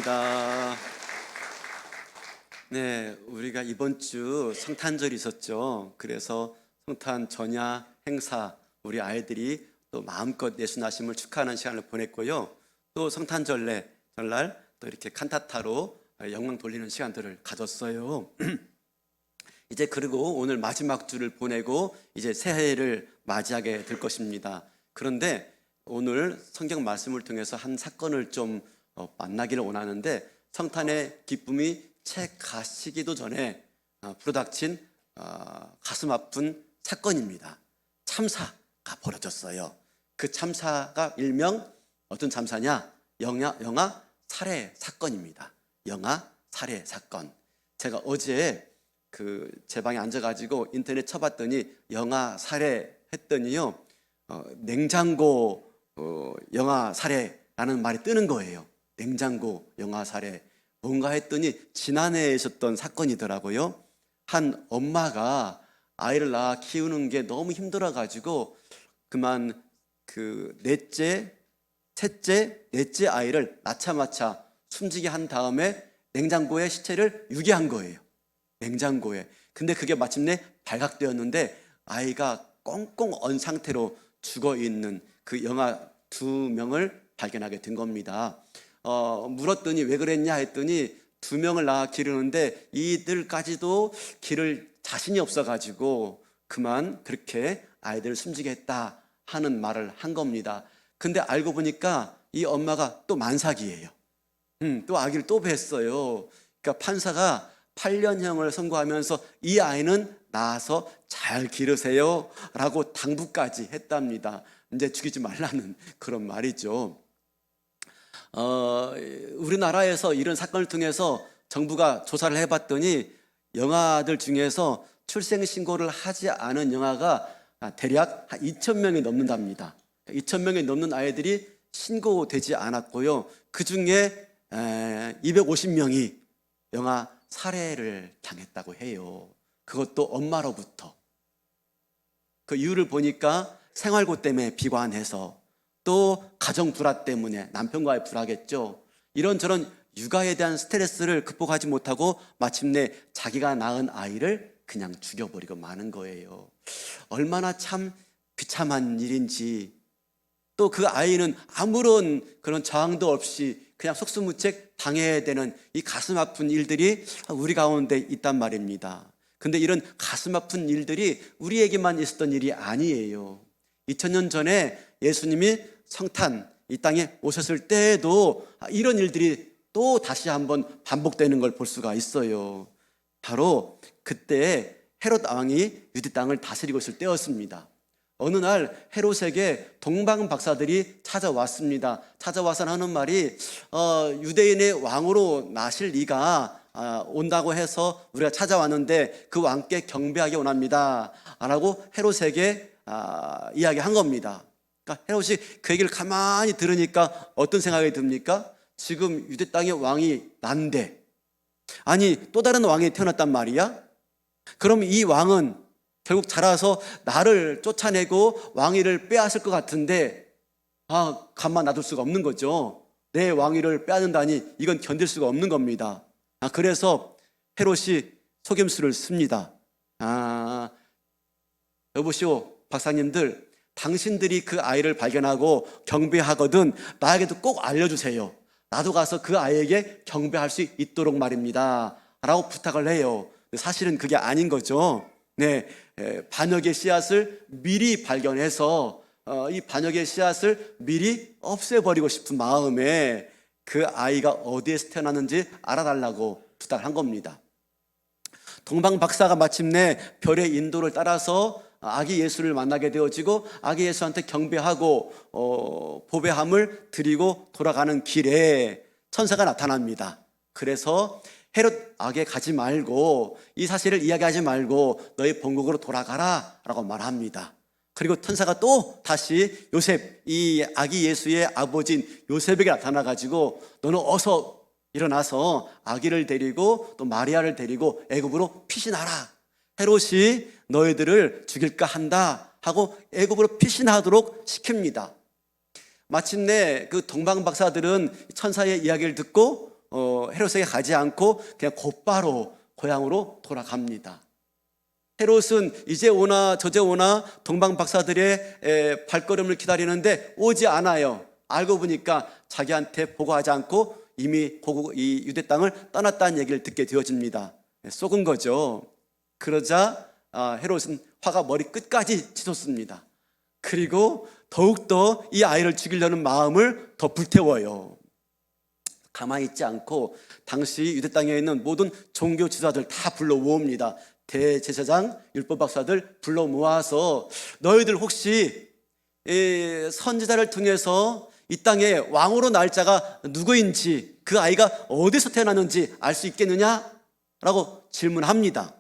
감사합니다. 네, 우리가 이번 주 성탄절이 있었죠. 그래서 성탄 전야 행사 우리 아이들이 또 마음껏 예수 나심을 축하하는 시간을 보냈고요. 또 성탄절날 또 이렇게 칸타타로 영광 돌리는 시간들을 가졌어요. 이제 그리고 오늘 마지막 주를 보내고 이제 새해를 맞이하게 될 것입니다. 그런데 오늘 성경 말씀을 통해서 한 사건을 좀 만나기를 원하는데, 성탄의 기쁨이 채 가시기도 전에 불어닥친 가슴 아픈 사건입니다. 참사가 벌어졌어요. 그 참사가 일명 어떤 참사냐? 영아 살해 사건입니다. 영아 살해 사건. 제가 어제 제 방에 앉아가지고 인터넷 쳐봤더니 영아 살해 했더니요, 냉장고 영아 살해라는 말이 뜨는 거예요. 냉장고 영아 살해. 뭔가 했더니 지난해에 있었던 사건이더라고요. 한 엄마가 아이를 낳아 키우는 게 너무 힘들어가지고 그만 넷째 아이를 낳자마자 숨지게 한 다음에 냉장고에 시체를 유기한 거예요. 냉장고에. 근데 그게 마침내 발각되었는데 아이가 꽁꽁 언 상태로 죽어 있는 그 영아 2명을 발견하게 된 겁니다. 물었더니 왜 그랬냐 했더니 2명을 낳아 기르는데 이들까지도 기를 자신이 없어가지고 그만 그렇게 아이들을 숨지게 했다 하는 말을 한 겁니다. 근데 알고 보니까 이 엄마가 또 만삭이에요. 또 아기를 또 뱄어요. 그러니까 판사가 8년형을 선고하면서 이 아이는 낳아서 잘 기르세요 라고 당부까지 했답니다. 이제 죽이지 말라는 그런 말이죠. 우리나라에서 이런 사건을 통해서 정부가 조사를 해봤더니 영아들 중에서 출생신고를 하지 않은 영아가 대략 한 2,000명이 넘는답니다. 2,000명이 넘는 아이들이 신고되지 않았고요. 그 중에 250명이 영아 살해를 당했다고 해요. 그것도 엄마로부터. 그 이유를 보니까 생활고 때문에 비관해서, 또 가정 불화 때문에 남편과의 불화겠죠. 이런저런 육아에 대한 스트레스를 극복하지 못하고 마침내 자기가 낳은 아이를 그냥 죽여버리고 마는 거예요. 얼마나 참 비참한 일인지. 또 그 아이는 아무런 그런 저항도 없이 그냥 속수무책 당해야 되는 이 가슴 아픈 일들이 우리 가운데 있단 말입니다. 근데 이런 가슴 아픈 일들이 우리에게만 있었던 일이 아니에요. 2000년 전에 예수님이 성탄 이 땅에 오셨을 때에도 이런 일들이 또 다시 한번 반복되는 걸 볼 수가 있어요. 바로 그때 헤롯 왕이 유대 땅을 다스리고 있을 때였습니다. 어느 날 헤롯에게 동방 박사들이 찾아왔습니다. 찾아와서 하는 말이 유대인의 왕으로 나실 네가 온다고 해서 우리가 찾아왔는데 그 왕께 경배하기 원합니다 라고 헤롯에게 이야기한 겁니다. 그러니까 헤롯이 그 얘기를 가만히 들으니까 어떤 생각이 듭니까? 지금 유대 땅의 왕이 난데, 아니 또 다른 왕이 태어났단 말이야? 그럼 이 왕은 결국 자라서 나를 쫓아내고 왕위를 빼앗을 것 같은데 가만 놔둘 수가 없는 거죠. 내 왕위를 빼앗는다니 이건 견딜 수가 없는 겁니다. 그래서 헤롯이 속임수를 씁니다. 여보시오 박사님들, 당신들이 그 아이를 발견하고 경배하거든 나에게도 꼭 알려주세요. 나도 가서 그 아이에게 경배할 수 있도록 말입니다 라고 부탁을 해요. 사실은 그게 아닌 거죠. 네, 반역의 씨앗을 미리 발견해서 이 반역의 씨앗을 미리 없애버리고 싶은 마음에 그 아이가 어디에서 태어났는지 알아달라고 부탁을 한 겁니다. 동방 박사가 마침내 별의 인도를 따라서 아기 예수를 만나게 되어지고 아기 예수한테 경배하고 보배함을 드리고 돌아가는 길에 천사가 나타납니다. 그래서 헤롯에게 가지 말고 이 사실을 이야기하지 말고 너희 본국으로 돌아가라 라고 말합니다. 그리고 천사가 또 다시 요셉, 이 아기 예수의 아버지인 요셉에게 나타나가지고 너는 어서 일어나서 아기를 데리고 또 마리아를 데리고 애굽으로 피신하라. 헤롯이 너희들을 죽일까 한다 하고 애굽으로 피신하도록 시킵니다. 마침내 그 동방 박사들은 천사의 이야기를 듣고 헤롯에게 가지 않고 그냥 곧바로 고향으로 돌아갑니다. 헤롯은 이제 오나 저제 오나 동방 박사들의 발걸음을 기다리는데 오지 않아요. 알고 보니까 자기한테 보고하지 않고 이미 이 유대 땅을 떠났다는 얘기를 듣게 되어집니다. 속은 거죠. 그러자 헤롯은 화가 머리 끝까지 치솟습니다. 그리고 더욱더 이 아이를 죽이려는 마음을 더 불태워요. 가만히 있지 않고 당시 유대 땅에 있는 모든 종교 지도자들 다 불러 모읍니다. 대제사장, 율법 박사들 불러 모아서 너희들 혹시 선지자를 통해서 이 땅에 왕으로 날 자가 누구인지, 그 아이가 어디서 태어났는지 알 수 있겠느냐? 라고 질문합니다.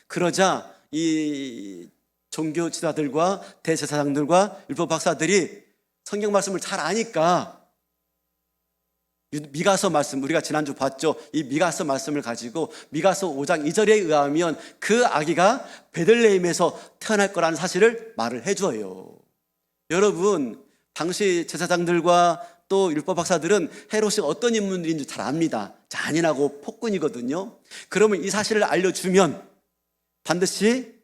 그러자 이 종교 지도자들과 대제사장들과 율법 박사들이 성경 말씀을 잘 아니까 미가서 말씀, 우리가 지난주 봤죠. 이 미가서 말씀을 가지고 미가서 5장 2절에 의하면 그 아기가 베들레헴에서 태어날 거라는 사실을 말을 해줘요. 여러분, 당시 제사장들과 또 율법 박사들은 헤롯이 어떤 인물인지 잘 압니다. 잔인하고 폭군이거든요. 그러면 이 사실을 알려주면 반드시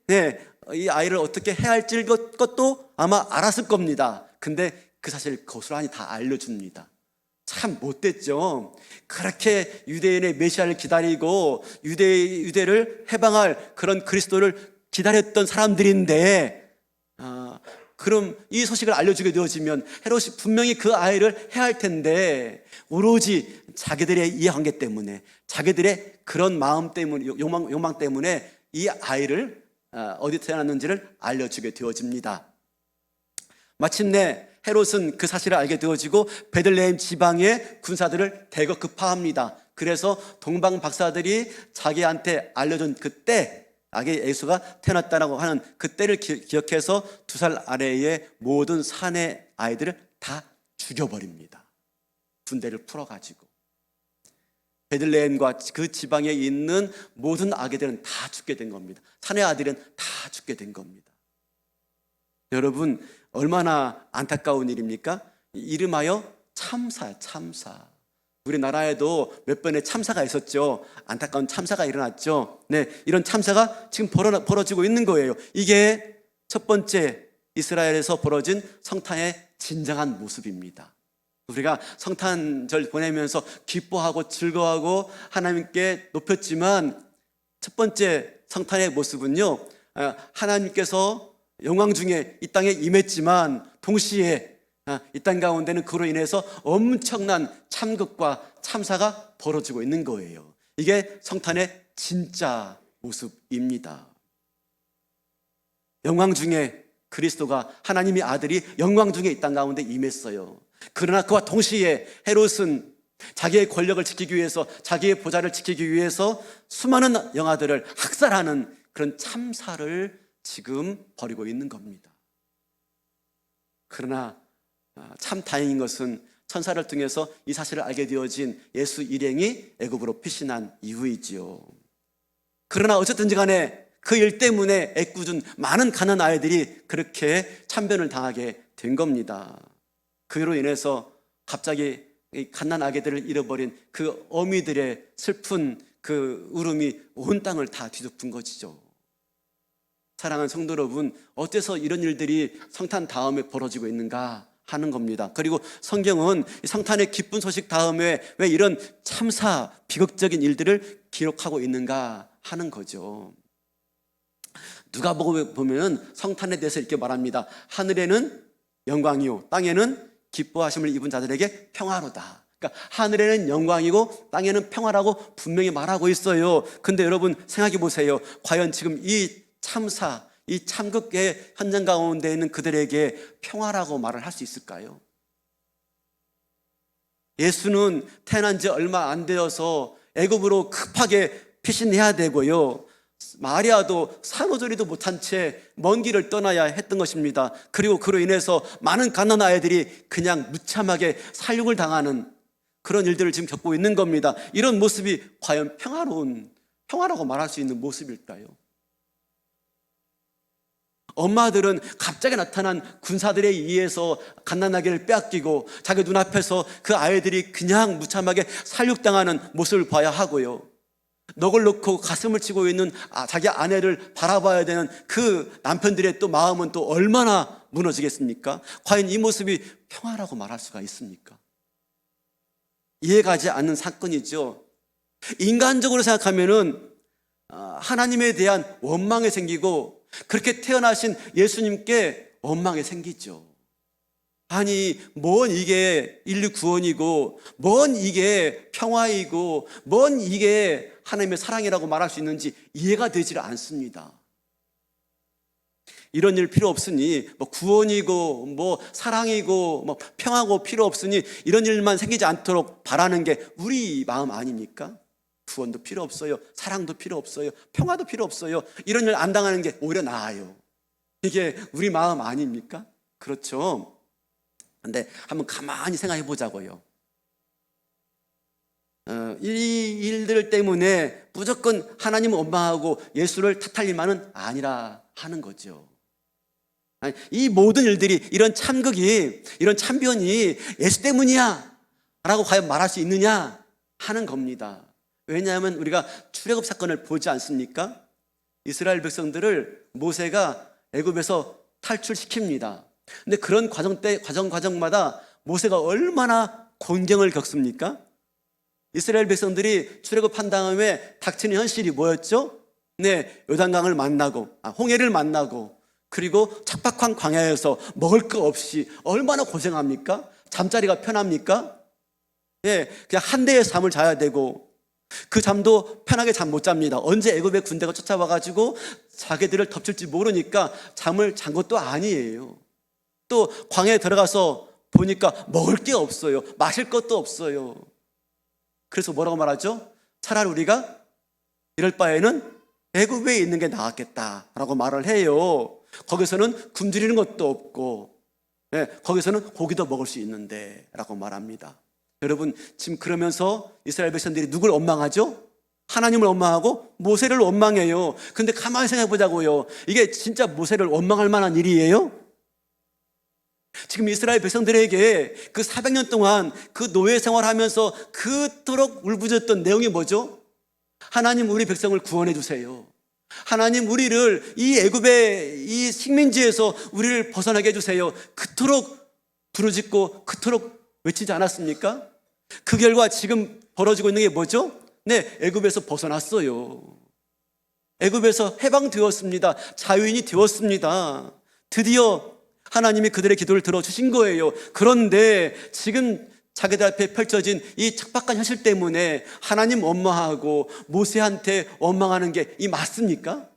이 아이를 어떻게 해야 할지 것도 아마 알았을 겁니다. 근데 그 사실을 고스란히 다 알려줍니다. 참 못됐죠. 그렇게 유대인의 메시아를 기다리고 유대를 해방할 그런 그리스도를 기다렸던 사람들인데, 그럼 이 소식을 알려주게 되어지면 헤롯이 분명히 그 아이를 해야 할 텐데 오로지 자기들의 이해관계 때문에, 자기들의 그런 마음 때문에, 욕망 때문에 이 아이를 어디 태어났는지를 알려주게 되어집니다. 마침내 헤롯은 그 사실을 알게 되어지고 베들레헴 지방의 군사들을 대거 급파합니다. 그래서 동방 박사들이 자기한테 알려준 그때 아기 예수가 태어났다라고 하는 그때를 기억해서 2살 아래의 모든 산의 아이들을 다 죽여버립니다. 군대를 풀어가지고 베들레헴과 그 지방에 있는 모든 아기들은 다 죽게 된 겁니다. 산의 아들은 다 죽게 된 겁니다. 여러분, 얼마나 안타까운 일입니까? 이름하여 참사야, 참사. 우리나라에도 몇 번의 참사가 있었죠. 안타까운 참사가 일어났죠. 이런 참사가 지금 벌어지고 있는 거예요. 이게 첫 번째 이스라엘에서 벌어진 성탄의 진정한 모습입니다. 우리가 성탄절 보내면서 기뻐하고 즐거워하고 하나님께 높였지만 첫 번째 성탄의 모습은요, 하나님께서 영광 중에 이 땅에 임했지만 동시에 이 땅 가운데는 그로 인해서 엄청난 참극과 참사가 벌어지고 있는 거예요. 이게 성탄의 진짜 모습입니다. 영광 중에 그리스도가, 하나님의 아들이 영광 중에 이 땅 가운데 임했어요. 그러나 그와 동시에 헤롯은 자기의 권력을 지키기 위해서, 자기의 보좌를 지키기 위해서 수많은 영아들을 학살하는 그런 참사를 지금 벌이고 있는 겁니다. 그러나 참 다행인 것은 천사를 통해서 이 사실을 알게 되어진 예수 일행이 애굽으로 피신한 이후이지요. 그러나 어쨌든지 간에 그 일 때문에 애꿎은 많은 가난한 아이들이 그렇게 참변을 당하게 된 겁니다. 그로 인해서 갑자기 갓난 아기들을 잃어버린 그 어미들의 슬픈 그 울음이 온 땅을 다 뒤덮은 것이죠. 사랑하는 성도 여러분, 어째서 이런 일들이 성탄 다음에 벌어지고 있는가 하는 겁니다. 그리고 성경은 성탄의 기쁜 소식 다음에 왜 이런 참사, 비극적인 일들을 기록하고 있는가 하는 거죠. 누가복음에 보면 성탄에 대해서 이렇게 말합니다. 하늘에는 영광이요 땅에는 기뻐하심을 입은 자들에게 평화로다. 그러니까 하늘에는 영광이고 땅에는 평화라고 분명히 말하고 있어요. 근데 여러분 생각해 보세요. 과연 지금 이 참사, 이 참극의 현장 가운데 있는 그들에게 평화라고 말을 할 수 있을까요? 예수는 태어난 지 얼마 안 되어서 애굽으로 급하게 피신해야 되고요, 마리아도 산후조리도 못한 채 먼 길을 떠나야 했던 것입니다. 그리고 그로 인해서 많은 가난한 아이들이 그냥 무참하게 살육을 당하는 그런 일들을 지금 겪고 있는 겁니다. 이런 모습이 과연 평화라고 말할 수 있는 모습일까요? 엄마들은 갑자기 나타난 군사들에 의해서 갓난아기를 빼앗기고 자기 눈앞에서 그 아이들이 그냥 무참하게 살육당하는 모습을 봐야 하고요. 넋을 놓고 가슴을 치고 있는 자기 아내를 바라봐야 되는 그 남편들의 또 마음은 또 얼마나 무너지겠습니까? 과연 이 모습이 평화라고 말할 수가 있습니까? 이해가지 않는 사건이죠. 인간적으로 생각하면은 하나님에 대한 원망이 생기고 그렇게 태어나신 예수님께 원망이 생기죠. 아니, 뭔 이게 인류 구원이고, 뭔 이게 평화이고, 뭔 이게 하나님의 사랑이라고 말할 수 있는지 이해가 되질 않습니다. 이런 일 필요 없으니, 구원이고, 사랑이고, 평화고 필요 없으니 이런 일만 생기지 않도록 바라는 게 우리 마음 아닙니까? 구원도 필요 없어요. 사랑도 필요 없어요. 평화도 필요 없어요. 이런 일 안 당하는 게 오히려 나아요. 이게 우리 마음 아닙니까? 그렇죠. 근데 한번 가만히 생각해 보자고요. 이 일들 때문에 무조건 하나님을 원망하고 예수를 탓할 일만은 아니라 하는 거죠. 아니, 이 모든 일들이, 이런 참극이, 이런 참변이 예수 때문이야 라고 과연 말할 수 있느냐 하는 겁니다. 왜냐하면 우리가 출애굽 사건을 보지 않습니까? 이스라엘 백성들을 모세가 애굽에서 탈출시킵니다. 근데 그런 과정마다 모세가 얼마나 곤경을 겪습니까? 이스라엘 백성들이 출애굽한 다음에 닥치는 현실이 뭐였죠? 네, 요단강을 만나고, 홍해를 만나고, 그리고 척박한 광야에서 먹을 거 없이 얼마나 고생합니까? 잠자리가 편합니까? 네, 그냥 한 대의 잠을 자야 되고, 그 잠도 편하게 잠 못 잡니다. 언제 애굽의 군대가 쫓아와가지고 자기들을 덮칠지 모르니까 잠을 잔 것도 아니에요. 또 광야에 들어가서 보니까 먹을 게 없어요. 마실 것도 없어요. 그래서 뭐라고 말하죠? 차라리 우리가 이럴 바에는 애굽에 있는 게 나았겠다라고 말을 해요. 거기서는 굶주리는 것도 없고, 거기서는 고기도 먹을 수 있는데 라고 말합니다. 여러분, 지금 그러면서 이스라엘 백성들이 누굴 원망하죠? 하나님을 원망하고 모세를 원망해요. 근데 가만히 생각해 보자고요. 이게 진짜 모세를 원망할 만한 일이에요? 지금 이스라엘 백성들에게 그 400년 동안 그 노예 생활하면서 그토록 울부짖었던 내용이 뭐죠? 하나님, 우리 백성을 구원해 주세요. 하나님, 우리를 이 애굽의 이 식민지에서 우리를 벗어나게 해주세요. 그토록 부르짖고 그토록 외치지 않았습니까? 그 결과 지금 벌어지고 있는 게 뭐죠? 네, 애굽에서 벗어났어요. 애굽에서 해방되었습니다. 자유인이 되었습니다. 드디어 하나님이 그들의 기도를 들어주신 거예요. 그런데 지금 자기들 앞에 펼쳐진 이 척박한 현실 때문에 하나님 원망하고 모세한테 원망하는 게 이 맞습니까?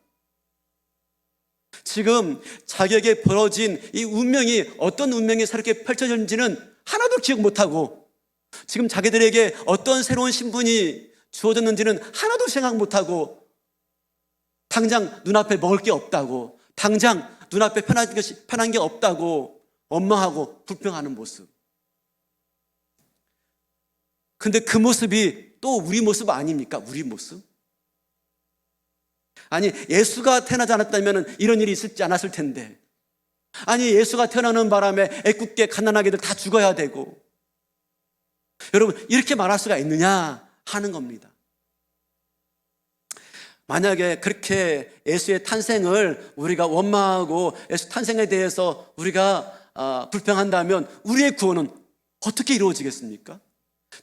지금 자기에게 벌어진 이 운명이 어떤 운명이 새롭게 펼쳐졌는지는 하나도 기억 못하고, 지금 자기들에게 어떤 새로운 신분이 주어졌는지는 하나도 생각 못하고, 당장 눈앞에 먹을 게 없다고, 당장 눈앞에 편한 게 없다고 원망하고 불평하는 모습. 근데 그 모습이 또 우리 모습 아닙니까? 우리 모습? 아니, 예수가 태어나지 않았다면 이런 일이 있지 않았을 텐데, 아니, 예수가 태어나는 바람에 애굽계 갓난아기들 다 죽어야 되고, 여러분, 이렇게 말할 수가 있느냐 하는 겁니다. 만약에 그렇게 예수의 탄생을 우리가 원망하고 예수 탄생에 대해서 우리가 불평한다면 우리의 구원은 어떻게 이루어지겠습니까?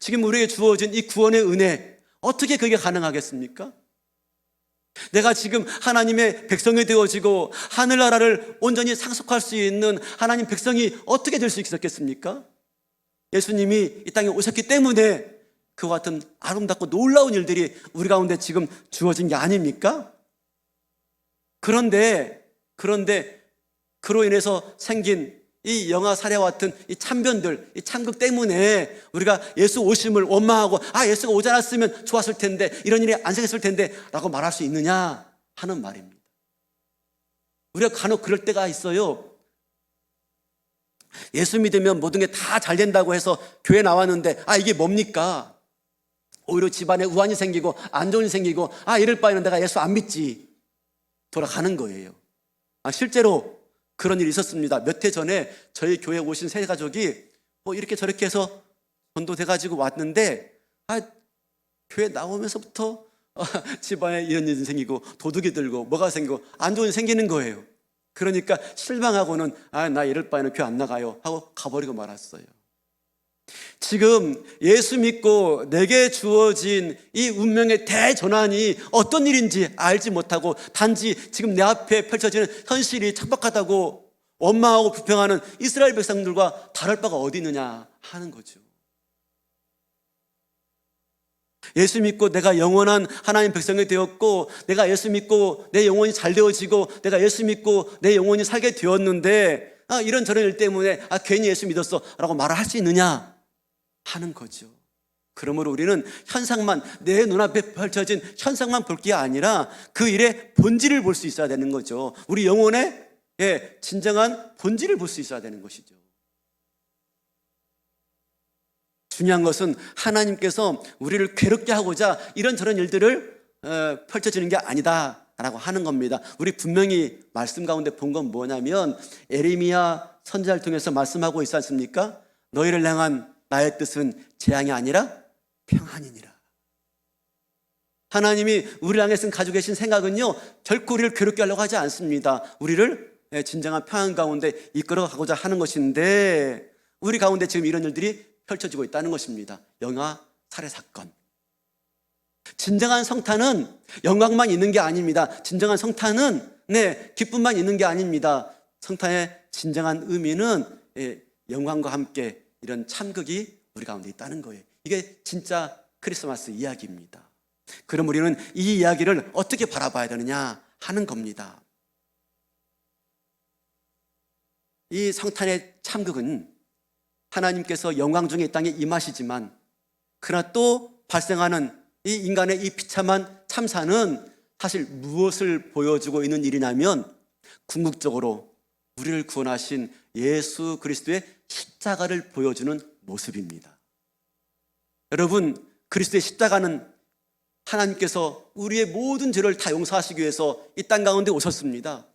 지금 우리에게 주어진 이 구원의 은혜, 어떻게 그게 가능하겠습니까? 내가 지금 하나님의 백성이 되어지고 하늘나라를 온전히 상속할 수 있는 하나님 백성이 어떻게 될 수 있었겠습니까? 예수님이 이 땅에 오셨기 때문에 그와 같은 아름답고 놀라운 일들이 우리 가운데 지금 주어진 게 아닙니까? 그런데 그로 인해서 생긴 이 영아 사례와 같은 이 참변들, 이 참극 때문에 우리가 예수 오심을 원망하고, 예수가 오지 않았으면 좋았을 텐데, 이런 일이 안 생겼을 텐데 라고 말할 수 있느냐 하는 말입니다. 우리가 간혹 그럴 때가 있어요. 예수 믿으면 모든 게 다 잘 된다고 해서 교회 나왔는데 이게 뭡니까? 오히려 집안에 우환이 생기고 안 좋은 일이 생기고 이럴 바에는 내가 예수 안 믿지, 돌아가는 거예요. 실제로 그런 일이 있었습니다. 몇 해 전에 저희 교회에 오신 세 가족이 이렇게 저렇게 해서 전도돼가지고 왔는데 교회 나오면서부터 집안에 이런 일이 생기고 도둑이 들고 뭐가 생기고 안 좋은 일이 생기는 거예요. 그러니까 실망하고는 나 이럴 바에는 교회 안 나가요 하고 가버리고 말았어요. 지금 예수 믿고 내게 주어진 이 운명의 대전환이 어떤 일인지 알지 못하고 단지 지금 내 앞에 펼쳐지는 현실이 척박하다고 원망하고 불평하는 이스라엘 백성들과 다를 바가 어디 있느냐 하는 거죠. 예수 믿고 내가 영원한 하나님 백성이 되었고, 내가 예수 믿고 내 영혼이 잘 되어지고, 내가 예수 믿고 내 영혼이 살게 되었는데 이런저런 일 때문에 괜히 예수 믿었어 라고 말을 할 수 있느냐 하는 거죠. 그러므로 우리는 현상만, 내 눈앞에 펼쳐진 현상만 볼 게 아니라 그 일의 본질을 볼 수 있어야 되는 거죠. 우리 영혼의 진정한 본질을 볼 수 있어야 되는 것이죠. 중요한 것은 하나님께서 우리를 괴롭게 하고자 이런저런 일들을 펼쳐지는 게 아니다라고 하는 겁니다. 우리 분명히 말씀 가운데 본 건 뭐냐면 에레미야 선지자를 통해서 말씀하고 있지 않습니까? 너희를 향한 나의 뜻은 재앙이 아니라 평안이니라. 하나님이 우리를 향해서 가지고 계신 생각은요, 결코 우리를 괴롭게 하려고 하지 않습니다. 우리를 진정한 평안 가운데 이끌어가고자 하는 것인데, 우리 가운데 지금 이런 일들이 펼쳐지고 있다는 것입니다. 영아 살해 사건. 진정한 성탄은 영광만 있는 게 아닙니다. 진정한 성탄은 기쁨만 있는 게 아닙니다. 성탄의 진정한 의미는 영광과 함께 이런 참극이 우리 가운데 있다는 거예요. 이게 진짜 크리스마스 이야기입니다. 그럼 우리는 이 이야기를 어떻게 바라봐야 되느냐 하는 겁니다. 이 성탄의 참극은 하나님께서 영광 중에 이 땅에 임하시지만, 그러나 또 발생하는 이 인간의 이 비참한 참사는 사실 무엇을 보여주고 있는 일이냐면, 궁극적으로 우리를 구원하신 예수 그리스도의 십자가를 보여주는 모습입니다. 여러분, 그리스도의 십자가는 하나님께서 우리의 모든 죄를 다 용서하시기 위해서 이 땅 가운데 오셨습니다.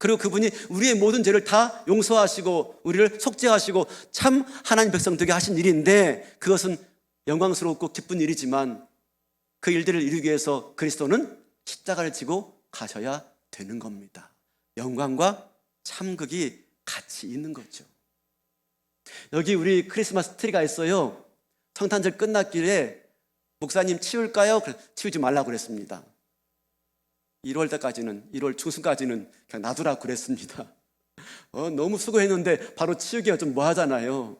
그리고 그분이 우리의 모든 죄를 다 용서하시고 우리를 속죄하시고 참 하나님 백성 되게 하신 일인데, 그것은 영광스럽고 기쁜 일이지만 그 일들을 이루기 위해서 그리스도는 십자가를 지고 가셔야 되는 겁니다. 영광과 참극이 같이 있는 거죠. 여기 우리 크리스마스 트리가 있어요. 성탄절 끝났길래 목사님 치울까요? 치우지 말라고 그랬습니다. 1월 때까지는, 1월 중순까지는 그냥 놔두라고 그랬습니다. 너무 수고했는데 바로 치우기가 좀 뭐하잖아요.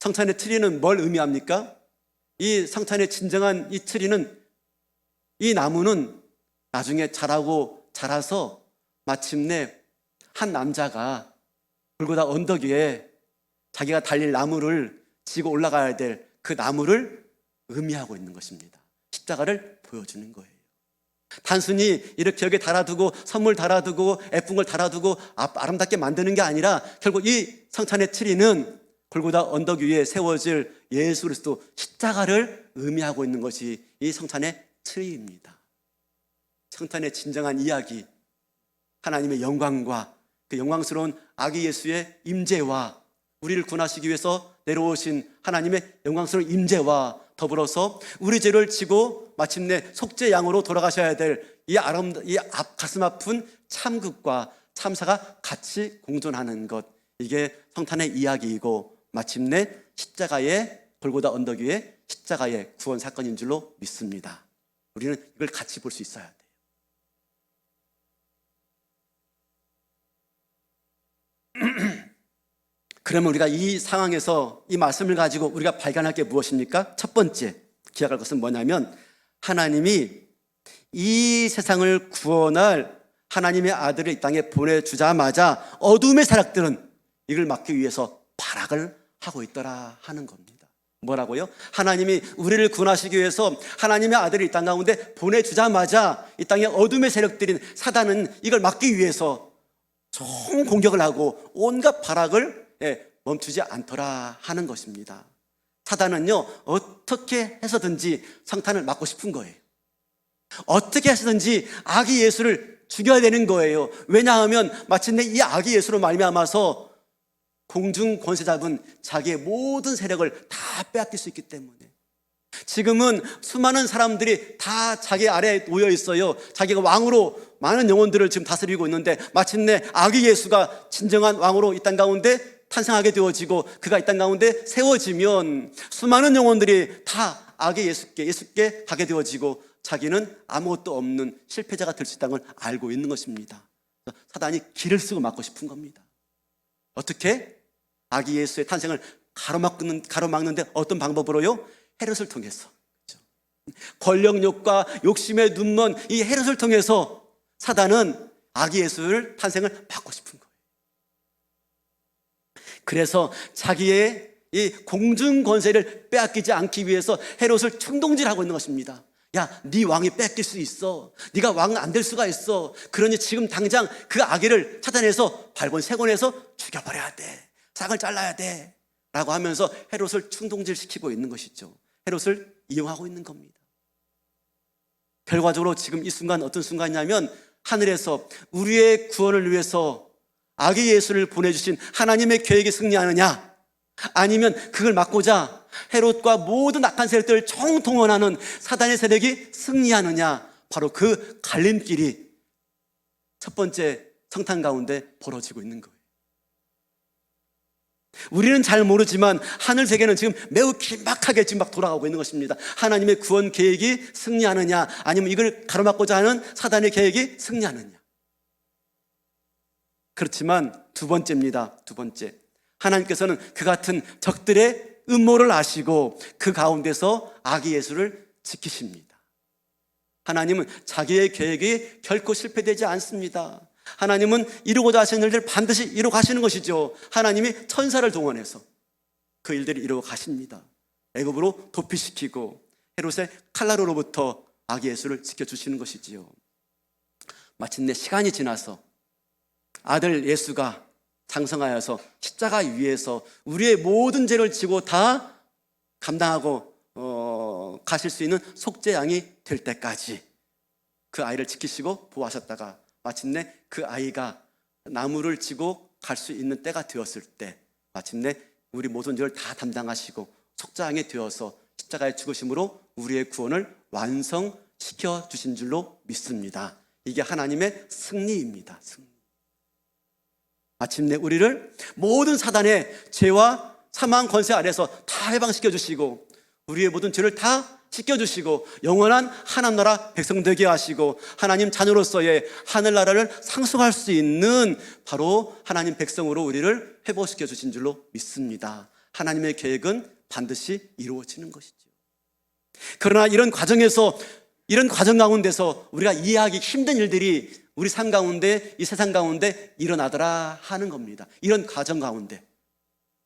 성탄의 트리는 뭘 의미합니까? 이 성탄의 진정한 이 트리는, 이 나무는 나중에 자라서 마침내 한 남자가 골고다 언덕 위에 자기가 달릴 나무를 지고 올라가야 될 그 나무를 의미하고 있는 것입니다. 십자가를 보여주는 거예요. 단순히 이렇게 여기 달아두고 선물 달아두고 예쁜 걸 달아두고 아름답게 만드는 게 아니라, 결국 이 성탄의 트리는 골고다 언덕 위에 세워질 예수 그리스도 십자가를 의미하고 있는 것이 이 성탄의 트리입니다. 성탄의 진정한 이야기, 하나님의 영광과 그 영광스러운 아기 예수의 임재와 우리를 구원하시기 위해서 내려오신 하나님의 영광스러운 임재와 더불어서 우리 죄를 지고 마침내 속죄 양으로 돌아가셔야 될 이 가슴 아픈 참극과 참사가 같이 공존하는 것, 이게 성탄의 이야기이고 마침내 십자가의 골고다 언덕 위에 십자가의 구원 사건인 줄로 믿습니다. 우리는 이걸 같이 볼 수 있어야 돼요. 그러면 우리가 이 상황에서 이 말씀을 가지고 우리가 발견할 게 무엇입니까? 첫 번째 기억할 것은 뭐냐면, 하나님이 이 세상을 구원할 하나님의 아들을 이 땅에 보내주자마자 어둠의 세력들은 이걸 막기 위해서 발악을 하고 있더라 하는 겁니다. 뭐라고요? 하나님이 우리를 구원하시기 위해서 하나님의 아들을 이 땅 가운데 보내주자마자 이 땅의 어둠의 세력들인 사단은 이걸 막기 위해서 총 공격을 하고 온갖 발악을 멈추지 않더라 하는 것입니다. 사단은요, 어떻게 해서든지 성탄을 막고 싶은 거예요. 어떻게 해서든지 아기 예수를 죽여야 되는 거예요. 왜냐하면 마침내 이 아기 예수로 말미암아서 공중 권세 잡은 자기의 모든 세력을 다 빼앗길 수 있기 때문에 지금은 수많은 사람들이 다 자기 아래에 놓여 있어요. 자기가 왕으로 많은 영혼들을 지금 다스리고 있는데 마침내 아기 예수가 진정한 왕으로 이 땅 가운데 탄생하게 되어지고 그가 이 땅 가운데 세워지면 수많은 영혼들이 다 아기 예수께 가게 되어지고 자기는 아무것도 없는 실패자가 될 수 있다는 걸 알고 있는 것입니다. 사단이 길을 쓰고 막고 싶은 겁니다. 어떻게? 아기 예수의 탄생을 가로막는데 어떤 방법으로요? 헤롯을 통해서. 권력욕과 욕심에 눈먼 이 헤롯을 통해서 사단은 아기 예수를 탄생을 막고 싶은 거예요. 그래서 자기의 이 공중 권세를 빼앗기지 않기 위해서 헤롯을 충동질하고 있는 것입니다. 야, 네 왕이 뺏길 수 있어. 네가 왕 안 될 수가 있어. 그러니 지금 당장 그 아기를 찾아내서 발본색원해서 죽여버려야 돼. 싹을 잘라야 돼. 라고 하면서 헤롯을 충동질시키고 있는 것이죠. 헤롯을 이용하고 있는 겁니다. 결과적으로 지금 이 순간 어떤 순간이냐면 하늘에서 우리의 구원을 위해서 아기 예수를 보내주신 하나님의 계획이 승리하느냐, 아니면 그걸 막고자 헤롯과 모든 악한 세력들을 총동원하는 사단의 세력이 승리하느냐, 바로 그 갈림길이 첫 번째 성탄 가운데 벌어지고 있는 거예요. 우리는 잘 모르지만 하늘 세계는 지금 매우 긴박하게 지금 막 돌아가고 있는 것입니다. 하나님의 구원 계획이 승리하느냐, 아니면 이걸 가로막고자 하는 사단의 계획이 승리하느냐. 그렇지만 두 번째입니다. 두 번째, 하나님께서는 그 같은 적들의 음모를 아시고 그 가운데서 아기 예수를 지키십니다. 하나님은 자기의 계획이 결코 실패되지 않습니다. 하나님은 이루고자 하시는 일들을 반드시 이루어 가시는 것이죠. 하나님이 천사를 동원해서 그 일들을 이루어 가십니다. 애굽으로 도피시키고 헤롯의 칼날로부터 아기 예수를 지켜주시는 것이지요. 마침내 시간이 지나서 아들 예수가 장성하여서 십자가 위에서 우리의 모든 죄를 지고 다 감당하고 가실 수 있는 속죄양이 될 때까지 그 아이를 지키시고 보호하셨다가 마침내 그 아이가 나무를 지고 갈 수 있는 때가 되었을 때 마침내 우리 모든 죄를 다 담당하시고 속죄양이 되어서 십자가의 죽으심으로 우리의 구원을 완성시켜 주신 줄로 믿습니다. 이게 하나님의 승리입니다. 승리. 마침내 우리를 모든 사단의 죄와 사망 권세 아래서 다 해방시켜 주시고 우리의 모든 죄를 다 씻겨주시고 영원한 하나님 나라 백성 되게 하시고 하나님 자녀로서의 하늘나라를 상속할 수 있는 바로 하나님 백성으로 우리를 회복시켜 주신 줄로 믿습니다. 하나님의 계획은 반드시 이루어지는 것이죠. 그러나 이런 과정에서, 이런 과정 가운데서 우리가 이해하기 힘든 일들이 우리 삶 가운데, 이 세상 가운데 일어나더라 하는 겁니다. 이런 과정 가운데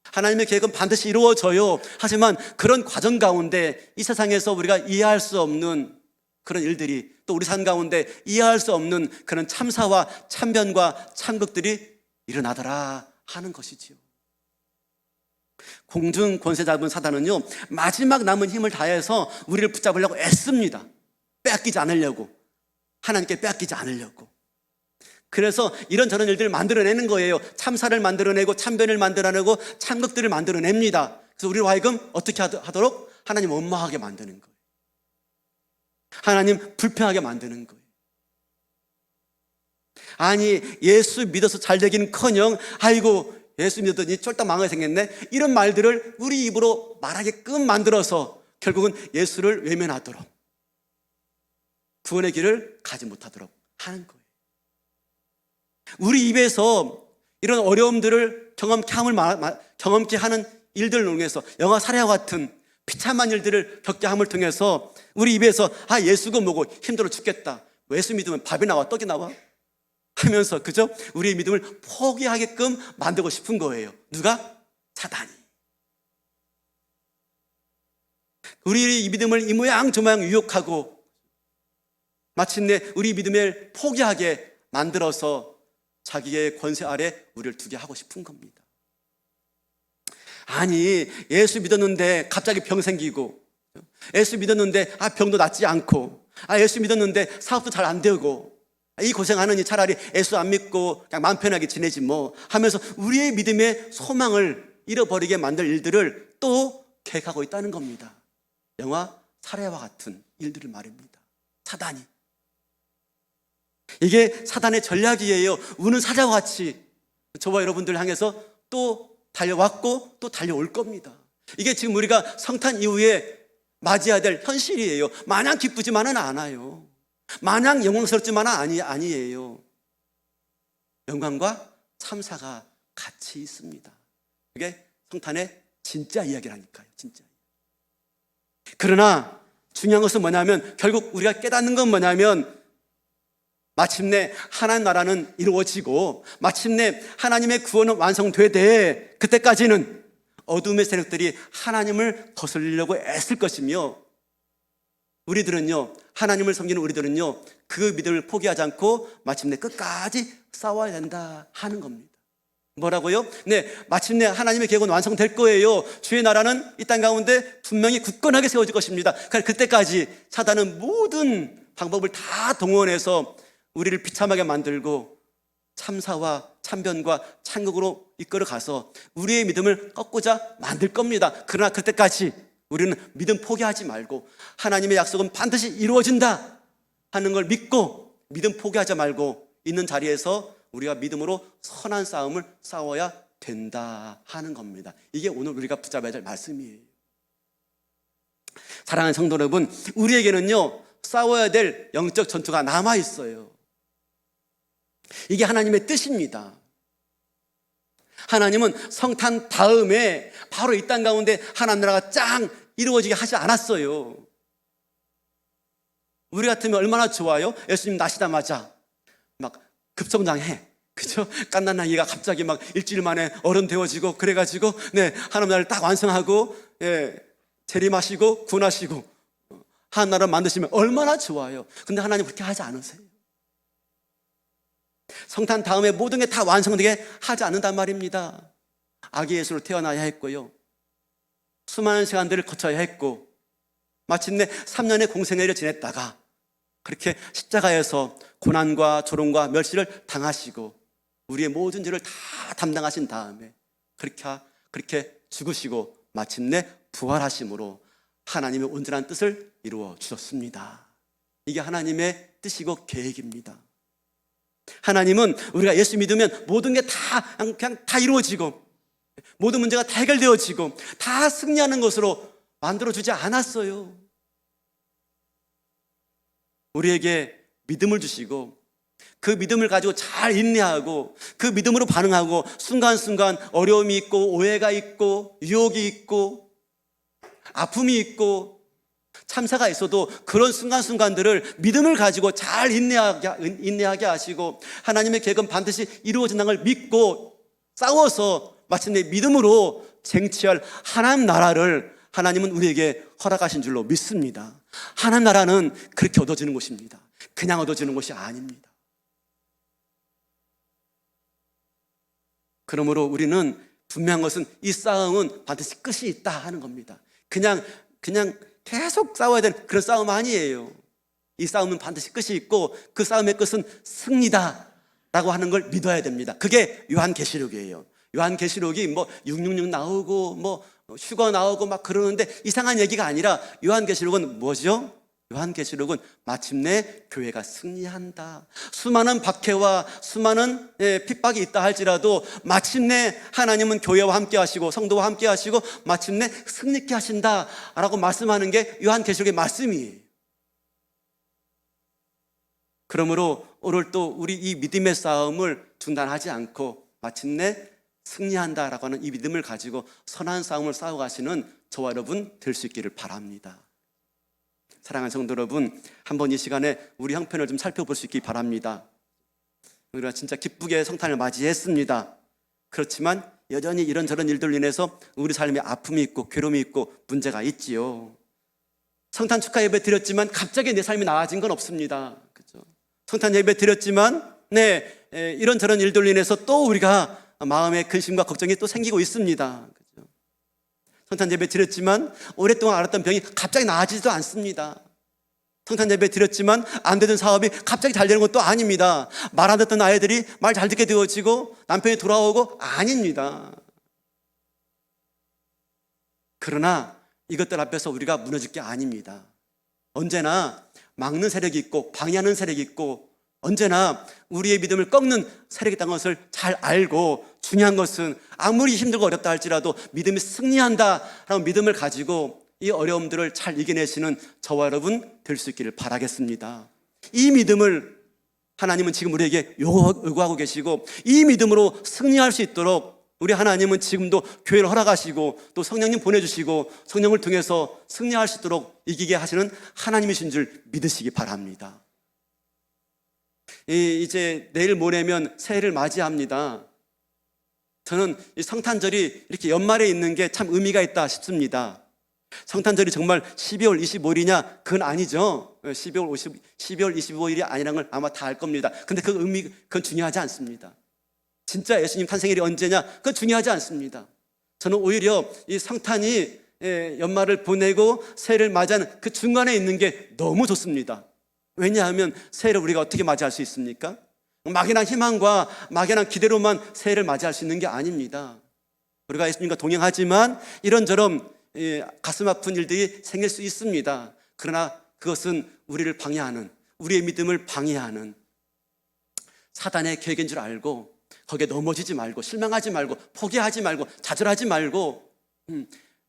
하나님의 계획은 반드시 이루어져요. 하지만 그런 과정 가운데 이 세상에서 우리가 이해할 수 없는 그런 일들이, 또 우리 삶 가운데 이해할 수 없는 그런 참사와 참변과 참극들이 일어나더라 하는 것이지요. 공중 권세 잡은 사단은요, 마지막 남은 힘을 다해서 우리를 붙잡으려고 애씁니다. 빼앗기지 않으려고, 하나님께 빼앗기지 않으려고. 그래서 이런저런 일들을 만들어내는 거예요. 참사를 만들어내고 참변을 만들어내고 참극들을 만들어냅니다. 그래서 우리로 하여금 어떻게 하도록? 하나님 원망하게 만드는 거예요. 하나님 불평하게 만드는 거예요. 아니, 예수 믿어서 잘 되기는커녕 아이고 예수 믿었더니 쫄딱 망하게 생겼네, 이런 말들을 우리 입으로 말하게끔 만들어서 결국은 예수를 외면하도록, 구원의 길을 가지 못하도록 하는 거예요. 우리 입에서 이런 어려움들을 경험케 하는 일들을 통해서, 영화 사례와 같은 비참한 일들을 겪게 함을 통해서 우리 입에서 아, 예수가 뭐고 힘들어 죽겠다, 예수 믿으면 밥이 나와 떡이 나와 하면서, 그죠? 우리의 믿음을 포기하게끔 만들고 싶은 거예요. 누가? 사단이. 우리의 이 믿음을 이 모양 저 모양 유혹하고 마침내 우리 믿음을 포기하게 만들어서 자기의 권세 아래 우리를 두게 하고 싶은 겁니다. 아니, 예수 믿었는데 갑자기 병 생기고, 예수 믿었는데 병도 낫지 않고, 예수 믿었는데 사업도 잘 안 되고, 이 고생하느니 차라리 예수 안 믿고 그냥 마음 편하게 지내지 뭐 하면서 우리의 믿음의 소망을 잃어버리게 만들 일들을 또 계획하고 있다는 겁니다. 영화 살해와 같은 일들을 말입니다. 사단이. 이게 사단의 전략이에요. 우는 사자와 같이 저와 여러분들 향해서 또 달려왔고 또 달려올 겁니다. 이게 지금 우리가 성탄 이후에 맞이해야 될 현실이에요. 마냥 기쁘지만은 않아요. 마냥 영광스럽지만은 아니에요. 영광과 참사가 같이 있습니다. 그게 성탄의 진짜 이야기라니까요. 진짜. 그러나 중요한 것은 뭐냐면 결국 우리가 깨닫는 건 뭐냐면 마침내 하나님 나라는 이루어지고 마침내 하나님의 구원은 완성되되 그때까지는 어둠의 세력들이 하나님을 거슬리려고 애쓸 것이며 우리들은요, 하나님을 섬기는 우리들은요, 그 믿음을 포기하지 않고 마침내 끝까지 싸워야 된다 하는 겁니다. 뭐라고요? 네, 마침내 하나님의 계획은 완성될 거예요. 주의 나라는 이 땅 가운데 분명히 굳건하게 세워질 것입니다. 그러니까 그때까지 사단은 모든 방법을 다 동원해서 우리를 비참하게 만들고 참사와 참변과 천국으로 이끌어 가서 우리의 믿음을 꺾고자 만들 겁니다. 그러나 그때까지 우리는 믿음 포기하지 말고 하나님의 약속은 반드시 이루어진다 하는 걸 믿고 믿음 포기하지 말고 있는 자리에서 우리가 믿음으로 선한 싸움을 싸워야 된다 하는 겁니다. 이게 오늘 우리가 붙잡아야 될 말씀이에요. 사랑하는 성도 여러분, 우리에게는요 싸워야 될 영적 전투가 남아 있어요. 이게 하나님의 뜻입니다. 하나님은 성탄 다음에 바로 이 땅 가운데 하나님 나라가 짱 이루어지게 하지 않았어요. 우리 같으면 얼마나 좋아요? 예수님 나시자마자 막 급성장해. 그죠? 갓난아기가 갑자기 막 일주일 만에 어른 되어지고 그래가지고 하나님 나라를 딱 완성하고 재림하시고 구원하시고 하나님 나라를 만드시면 얼마나 좋아요. 근데 하나님 그렇게 하지 않으세요. 성탄 다음에 모든 게 다 완성되게 하지 않는단 말입니다. 아기 예수로 태어나야 했고요, 수많은 시간들을 거쳐야 했고 마침내 3년의 공생애를 지냈다가 그렇게 십자가에서 고난과 조롱과 멸시를 당하시고 우리의 모든 죄를 다 담당하신 다음에 그렇게 죽으시고 마침내 부활하심으로 하나님의 온전한 뜻을 이루어 주셨습니다. 이게 하나님의 뜻이고 계획입니다. 하나님은 우리가 예수 믿으면 모든 게 그냥 다 이루어지고 모든 문제가 다 해결되어지고 다 승리하는 것으로 만들어주지 않았어요. 우리에게 믿음을 주시고 그 믿음을 가지고 잘 인내하고 그 믿음으로 반응하고 순간순간 어려움이 있고 오해가 있고 유혹이 있고 아픔이 있고 참사가 있어도 그런 순간순간들을 믿음을 가지고 잘 인내하게 하시고 하나님의 계획은 반드시 이루어진다는 걸 믿고 싸워서 마침내 믿음으로 쟁취할 하나님 나라를 하나님은 우리에게 허락하신 줄로 믿습니다. 하나님 나라는 그렇게 얻어지는 것입니다. 그냥 얻어지는 것이 아닙니다. 그러므로 우리는 분명한 것은 이 싸움은 반드시 끝이 있다 하는 겁니다. 그냥 계속 싸워야 되는 그런 싸움 아니에요. 이 싸움은 반드시 끝이 있고 그 싸움의 끝은 승리다 라고 하는 걸 믿어야 됩니다. 그게 요한계시록이에요. 요한계시록이 666 나오고 휴거 나오고 막 그러는데 이상한 얘기가 아니라 요한계시록은 뭐죠? 요한계시록은 마침내 교회가 승리한다. 수많은 박해와 수많은 핍박이 있다 할지라도 마침내 하나님은 교회와 함께 하시고 성도와 함께 하시고 마침내 승리케 하신다라고 말씀하는 게 요한계시록의 말씀이에요. 그러므로 오늘 또 우리 이 믿음의 싸움을 중단하지 않고 마침내 승리한다라고 하는 이 믿음을 가지고 선한 싸움을 싸워가시는 저와 여러분 될 수 있기를 바랍니다. 사랑하는 성도 여러분, 한번 이 시간에 우리 형편을 좀 살펴볼 수 있기 바랍니다. 우리가 진짜 기쁘게 성탄을 맞이했습니다. 그렇지만 여전히 이런저런 일들로 인해서 우리 삶에 아픔이 있고 괴로움이 있고 문제가 있지요. 성탄 축하 예배 드렸지만 갑자기 내 삶이 나아진 건 없습니다. 그렇죠? 성탄 예배 드렸지만 이런저런 일들로 인해서 또 우리가 마음의 근심과 걱정이 또 생기고 있습니다. 그렇죠? 성탄 예배 드렸지만 오랫동안 앓았던 병이 갑자기 나아지지도 않습니다. 성탄 예배 드렸지만 안 되던 사업이 갑자기 잘 되는 것도 아닙니다. 말 안 듣던 아이들이 말 잘 듣게 되어지고 남편이 돌아오고 아닙니다. 그러나 이것들 앞에서 우리가 무너질 게 아닙니다. 언제나 막는 세력이 있고 방해하는 세력이 있고 언제나 우리의 믿음을 꺾는 세력이 있다는 것을 잘 알고 중요한 것은 아무리 힘들고 어렵다 할지라도 믿음이 승리한다라는 믿음을 가지고 이 어려움들을 잘 이겨내시는 저와 여러분 될 수 있기를 바라겠습니다. 이 믿음을 하나님은 지금 우리에게 요구하고 계시고 이 믿음으로 승리할 수 있도록 우리 하나님은 지금도 교회를 허락하시고 또 성령님 보내주시고 성령을 통해서 승리할 수 있도록 이기게 하시는 하나님이신 줄 믿으시기 바랍니다. 이제 내일 모레면 새해를 맞이합니다. 저는 이 성탄절이 이렇게 연말에 있는 게 참 의미가 있다 싶습니다. 성탄절이 정말 12월 25일이냐? 그건 아니죠. 12월 25일이 아니라는 걸 아마 다 알 겁니다. 근데 그 의미, 그건 중요하지 않습니다. 진짜 예수님 탄생일이 언제냐? 그건 중요하지 않습니다. 저는 오히려 이 성탄이 연말을 보내고 새해를 맞이하는 그 중간에 있는 게 너무 좋습니다. 왜냐하면 새해를 우리가 어떻게 맞이할 수 있습니까? 막연한 희망과 막연한 기대로만 새해를 맞이할 수 있는 게 아닙니다. 우리가 예수님과 동행하지만 이런저런 가슴 아픈 일들이 생길 수 있습니다. 그러나 그것은 우리를 방해하는, 우리의 믿음을 방해하는 사단의 계획인 줄 알고 거기에 넘어지지 말고 실망하지 말고 포기하지 말고 좌절하지 말고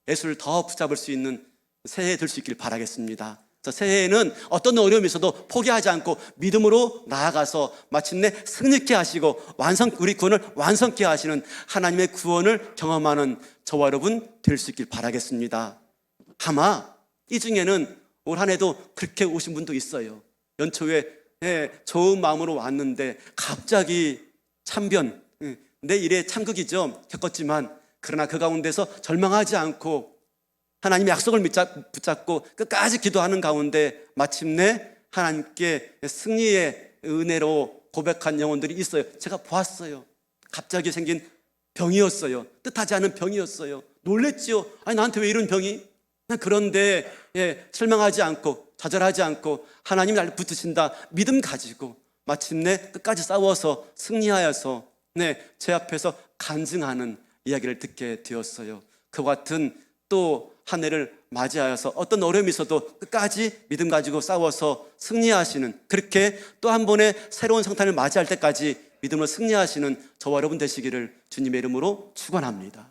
예수를 더 붙잡을 수 있는 새해 될 수 있길 바라겠습니다. 새해에는 어떤 어려움이 있어도 포기하지 않고 믿음으로 나아가서 마침내 승리케 하시고 우리 구원을 완성케 하시는 하나님의 구원을 경험하는 저와 여러분 될 수 있길 바라겠습니다. 아마 이 중에는 올 한 해도 그렇게 오신 분도 있어요. 연초에 좋은 마음으로 왔는데 갑자기 참변, 내 일에 참극이죠. 겪었지만 그러나 그 가운데서 절망하지 않고 하나님의 약속을 붙잡고 끝까지 기도하는 가운데 마침내 하나님께 승리의 은혜로 고백한 영혼들이 있어요. 제가 보았어요. 갑자기 생긴 병이었어요. 뜻하지 않은 병이었어요. 놀랬지요. 아니 나한테 왜 이런 병이? 그런데 실망하지 않고 좌절하지 않고 하나님이 나를 붙드신다 믿음 가지고 마침내 끝까지 싸워서 승리하여서 제 앞에서 간증하는 이야기를 듣게 되었어요. 그와 같은 또 한 해를 맞이하여서 어떤 어려움이 있어도 끝까지 믿음 가지고 싸워서 승리하시는, 그렇게 또 한 번의 새로운 성탄을 맞이할 때까지 믿음으로 승리하시는 저와 여러분 되시기를 주님의 이름으로 축원합니다.